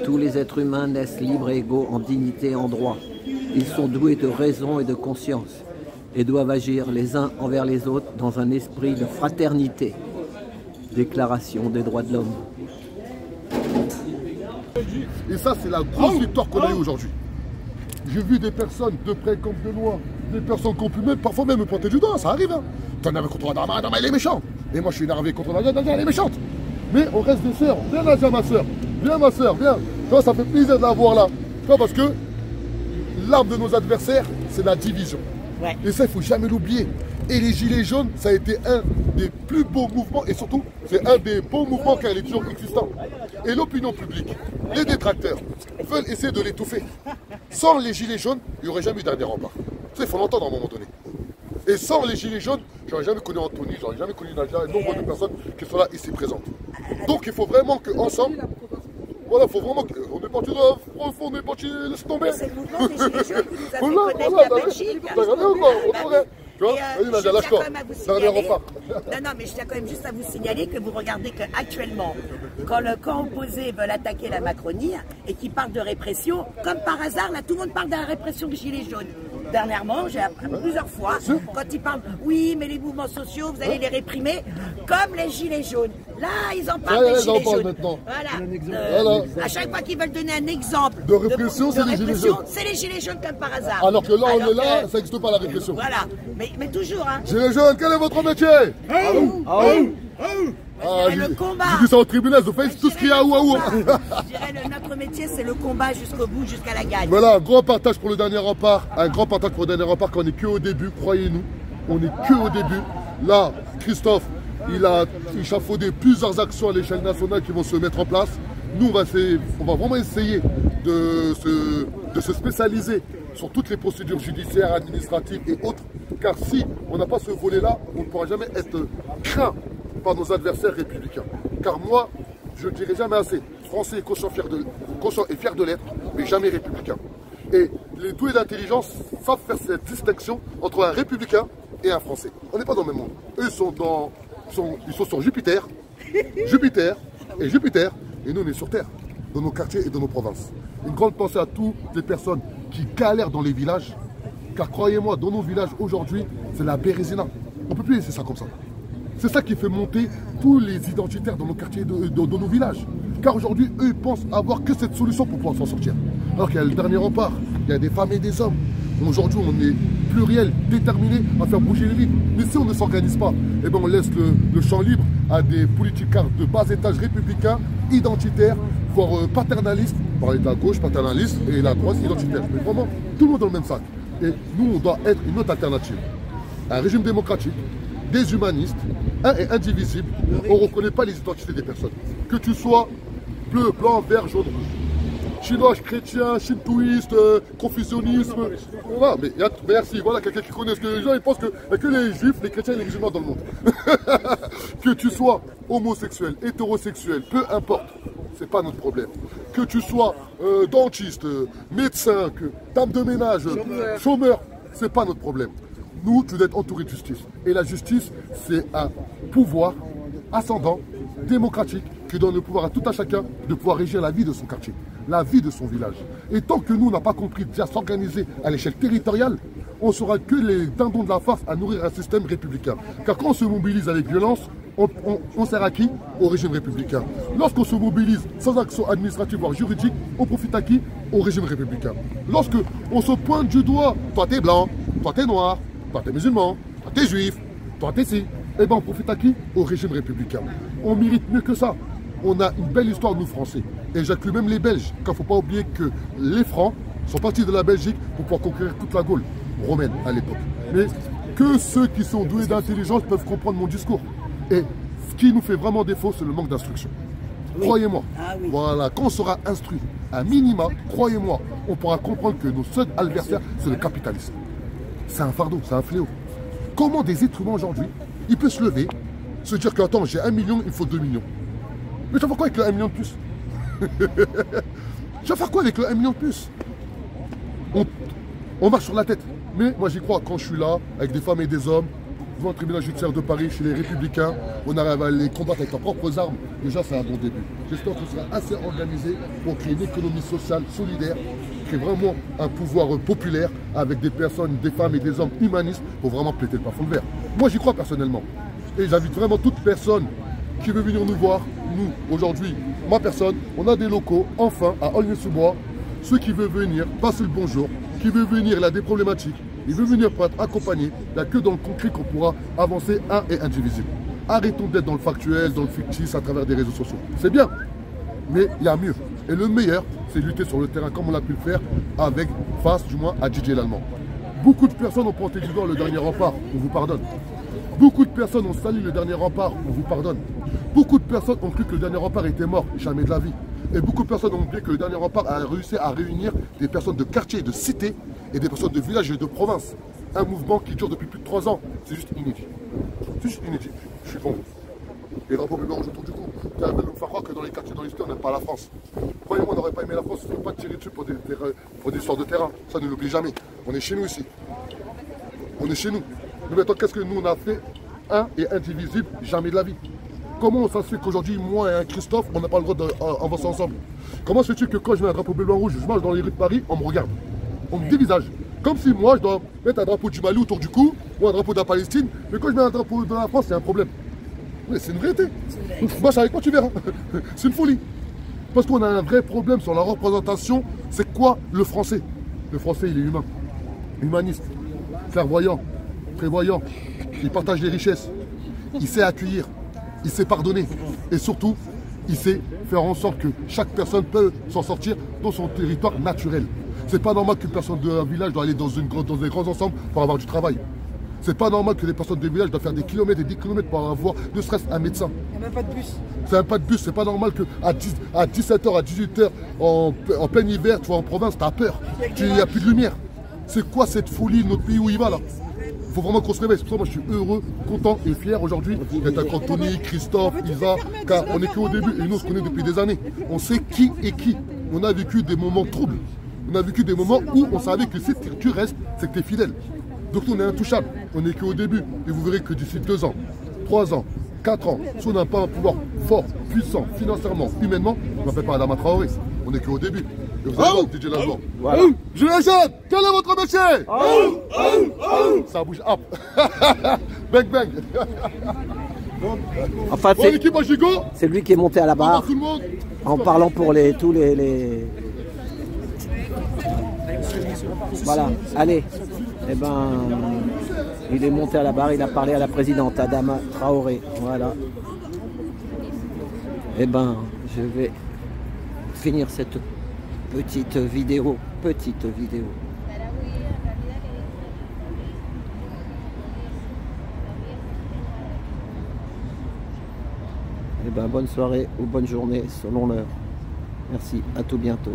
Tous les êtres humains naissent libres et égaux en dignité et en droit. Ils sont doués de raison et de conscience et doivent agir les uns envers les autres dans un esprit de fraternité. Déclaration des droits de l'homme. Et ça, c'est la grosse victoire qu'on a eue aujourd'hui. J'ai vu des personnes de près comme de loin, des personnes qui ont pu même, parfois même me pointer du doigt, ça arrive. Hein. T'en avais contre Adama, elle est méchante. Et moi, je suis énervé contre Nadia, elle est méchante. Mais on reste des sœurs. Viens Nadia, ma sœur. Viens ma sœur, viens. Tu vois, ça fait plaisir de la voir là. Tu vois, parce que l'arme de nos adversaires, c'est la division. Ouais. Et ça, il ne faut jamais l'oublier. Et les Gilets jaunes, ça a été un des plus beaux mouvements et surtout, c'est un des beaux mouvements car il est toujours existant. Et l'opinion publique, les détracteurs, veulent essayer de l'étouffer. Sans les Gilets jaunes, il n'y aurait jamais eu dernier rempart. Ça, il faut l'entendre à un moment donné. Et sans les Gilets jaunes, j'aurais jamais connu Anthony, j'aurais jamais connu Nadia et nombre de personnes qui sont là ici présentes. Donc il faut vraiment qu'ensemble, voilà, il faut vraiment qu'on est parti on est parti laisser tomber. C'est le mouvement des Gilets jaunes qui nous a fait connaître la Belgique. Tu vois, vas-y Nadia, lâche-toi. Non, mais je tiens quand même juste à vous signaler que vous regardez qu'actuellement, quand le camp opposé veut attaquer la Macronie et qui parle de répression, comme par hasard, là tout le monde parle de la répression des Gilets jaunes. Dernièrement, j'ai appris plusieurs fois, quand ils parlent, oui, mais les mouvements sociaux, vous allez les réprimer, comme les Gilets jaunes. Là, ils en parlent des Gilets jaunes. Maintenant. Voilà. À chaque fois qu'ils veulent donner un exemple de répression, c'est les Gilets jaunes. C'est les Gilets jaunes comme par hasard. Alors que là, on est là, ça n'existe pas la répression. Voilà, mais toujours. Hein. Gilets jaunes, quel est votre métier? Le combat. Je dis ça au tribunal, vous faites tout ce qu'il y a ou. Je dirais notre métier, c'est le combat jusqu'au bout, jusqu'à la gagne. Voilà, un grand partage pour le dernier rempart. Un grand partage pour le dernier rempart, qu'on n'est que au début, croyez-nous. On n'est que au début. Là, Christophe, il a échafaudé plusieurs actions à l'échelle nationale qui vont se mettre en place. Nous, on va vraiment essayer de se spécialiser sur toutes les procédures judiciaires, administratives et autres. Car si on n'a pas ce volet-là, on ne pourra jamais être craint par nos adversaires républicains. Car moi, je ne dirai jamais assez, français et conscient et fier de l'être, mais jamais républicain. Et les doués d'intelligence savent faire cette distinction entre un républicain et un français. On n'est pas dans le même monde. Eux ils sont sur Jupiter, et nous on est sur Terre, dans nos quartiers et dans nos provinces. Une grande pensée à toutes les personnes qui galèrent dans les villages, car croyez-moi, dans nos villages aujourd'hui, c'est la bérésina. On ne peut plus laisser ça comme ça. C'est ça qui fait monter tous les identitaires dans nos quartiers, dans nos villages. Car aujourd'hui, eux, ils pensent avoir que cette solution pour pouvoir s'en sortir. Alors qu'il y a le dernier rempart, il y a des femmes et des hommes. Aujourd'hui, on est pluriel, déterminé à faire bouger les lignes. Mais si on ne s'organise pas, eh ben on laisse le champ libre à des politicards de bas étage républicains, identitaires, voire paternalistes. Parler de la gauche paternaliste et la droite identitaire. Mais vraiment, tout le monde dans le même sac. Et nous, on doit être une autre alternative. Un régime démocratique, des humanistes, un et indivisible. On ne reconnaît pas les identités des personnes. Que tu sois bleu, blanc, vert, jaune, rouge. Chinois, chrétien, shintoïste, confucianisme. Voilà, mais merci, voilà quelqu'un qui connaît ce que les gens ils pensent qu'il n'y a que les juifs, les chrétiens et les musulmans dans le monde. Que tu sois homosexuel, hétérosexuel, peu importe, c'est pas notre problème. Que tu sois dentiste, médecin, dame de ménage, chômeur, c'est pas notre problème. Nous, tu dois être entouré de justice. Et la justice, c'est un pouvoir ascendant, démocratique, qui donne le pouvoir à tout un chacun de pouvoir régir la vie de son quartier, la vie de son village. Et tant que nous, on n'a pas compris déjà s'organiser à l'échelle territoriale, on sera que les dindons de la farce à nourrir un système républicain. Car quand on se mobilise avec violence, on sert à qui? Au régime républicain. Lorsqu'on se mobilise sans action administrative voire juridique, on profite à qui? Au régime républicain. Lorsqu'on se pointe du doigt, toi t'es blanc, toi t'es noir, toi t'es musulman, toi t'es juif, toi t'es ci, eh bien on profite à qui? Au régime républicain. On mérite mieux que ça. On a une belle histoire, nous Français. Et j'inclus même les Belges, car il ne faut pas oublier que les Francs sont partis de la Belgique pour pouvoir conquérir toute la Gaule romaine à l'époque. Mais que ceux qui sont doués d'intelligence peuvent comprendre mon discours. Et ce qui nous fait vraiment défaut, c'est le manque d'instruction. Oui. Croyez-moi. Ah, oui. Voilà, quand on sera instruit, à minima, croyez-moi, on pourra comprendre que nos seuls adversaires, c'est le capitalisme. C'est un fardeau, c'est un fléau. Comment des êtres humains aujourd'hui, ils peuvent se lever, se dire que attends, j'ai 1 million, il me faut 2 millions. Mais tu vas faire quoi avec le 1 million de plus? Tu vas faire quoi avec le 1 million de plus? On marche sur la tête. Mais moi j'y crois, quand je suis là, avec des femmes et des hommes, devant le tribunal judiciaire de Paris, chez les Républicains, on arrive à les combattre avec leurs propres armes, déjà c'est un bon début. J'espère qu'on sera assez organisé pour créer une économie sociale solidaire, créer vraiment un pouvoir populaire avec des personnes, des femmes et des hommes humanistes pour vraiment péter le plafond de verre. Moi j'y crois personnellement. Et j'invite vraiment toute personne qui veut venir nous voir, nous aujourd'hui, ma personne, on a des locaux, enfin, à Aulnay-sous-Bois. Ceux qui veulent venir, passer le bonjour, qui veut venir, il a des problématiques, il veut venir pour être accompagné, il n'y a que dans le concret qu'on pourra avancer un et indivisible. Arrêtons d'être dans le factuel, dans le fictif, à travers des réseaux sociaux. C'est bien, mais il y a mieux. Et le meilleur, c'est lutter sur le terrain comme on a pu le faire avec, face du moins, à DJ l'Allemand. Beaucoup de personnes ont pointé du doigt le dernier rempart, on vous pardonne. Beaucoup de personnes ont sali le dernier rempart, on vous pardonne. Beaucoup de personnes ont cru que le dernier rempart était mort, jamais de la vie. Et beaucoup de personnes ont oublié que le dernier rempart a réussi à réunir des personnes de quartier, de cité et des personnes de village et de province. Un mouvement qui dure depuis plus de 3 ans. C'est juste inédit. C'est juste inédit. Je suis bon. Les drapeaux blancs rouges autour du cou. Qui veulent nous faire croire que dans les quartiers, dans les cités, on n'aime pas la France. Croyez-moi, on n'aurait pas aimé la France, il ne faut pas tirer dessus pour des histoires de terrain. Ça ne l'oublie jamais. On est chez nous ici. On est chez nous. Mais maintenant, qu'est-ce que nous on a fait? Un et indivisible, jamais de la vie. Comment ça se fait qu'aujourd'hui, moi et un Christophe, on n'a pas le droit d'avancer ensemble? Comment se fait-il que quand je mets un drapeau bleu-blanc-rouge, je marche dans les rues de Paris, on me regarde, on me dévisage? Comme si moi, je dois mettre un drapeau du Mali autour du cou, ou un drapeau de la Palestine, mais quand je mets un drapeau de la France, c'est un problème. Mais c'est une vérité. Moi, avec moi, tu verras. C'est une folie. Parce qu'on a un vrai problème sur la représentation. C'est quoi le français? Le français, il est humain, humaniste, clairvoyant, prévoyant, il partage les richesses, il sait accueillir. Il sait pardonner et surtout, il sait faire en sorte que chaque personne peut s'en sortir dans son territoire naturel. C'est pas normal qu'une personne d'un village doit aller dans des grands ensembles pour avoir du travail. C'est pas normal que les personnes des villages doivent faire des kilomètres et des kilomètres pour avoir ne serait-ce un médecin. Il n'y a même pas de bus. C'est même pas de bus, c'est pas normal qu'à 17h, à 18h, en plein hiver, tu vois, en province, tu as peur. Il n'y a plus de lumière. C'est quoi cette folie de notre pays où il va là? Il faut vraiment qu'on se réveille. C'est pour ça que moi je suis heureux, content et fier aujourd'hui d'être avec Anthony, Christophe, Isa, car on n'est qu'au début et nous on se connaît depuis des années. On sait qui est qui. On a vécu des moments troubles. On a vécu des moments où on savait que si tu restes, c'est que tu es fidèle. Donc nous on est intouchables. On n'est qu'au début. Et vous verrez que d'ici 2 ans, 3 ans, 4 ans, si on n'a pas un pouvoir fort, puissant, financièrement, humainement, on n'appelle pas Adama Traoré. On n'est qu'au début. Et vous allez voir DJ l'Allemand. Voilà. Je les jette. Quel est votre métier? Ça bouge. Hop. Bang bang. Enfin, Bon, l'équipe à Gigot. c'est lui qui est monté à la barre Tout le monde. en parlant pour tous les... Voilà, allez. Eh ben, il est monté à la barre, il a parlé à la présidente Adama Traoré. Voilà. Eh ben, je vais finir cette petite vidéo. Eh ben, bonne soirée ou bonne journée selon l'heure. Merci, à tout bientôt.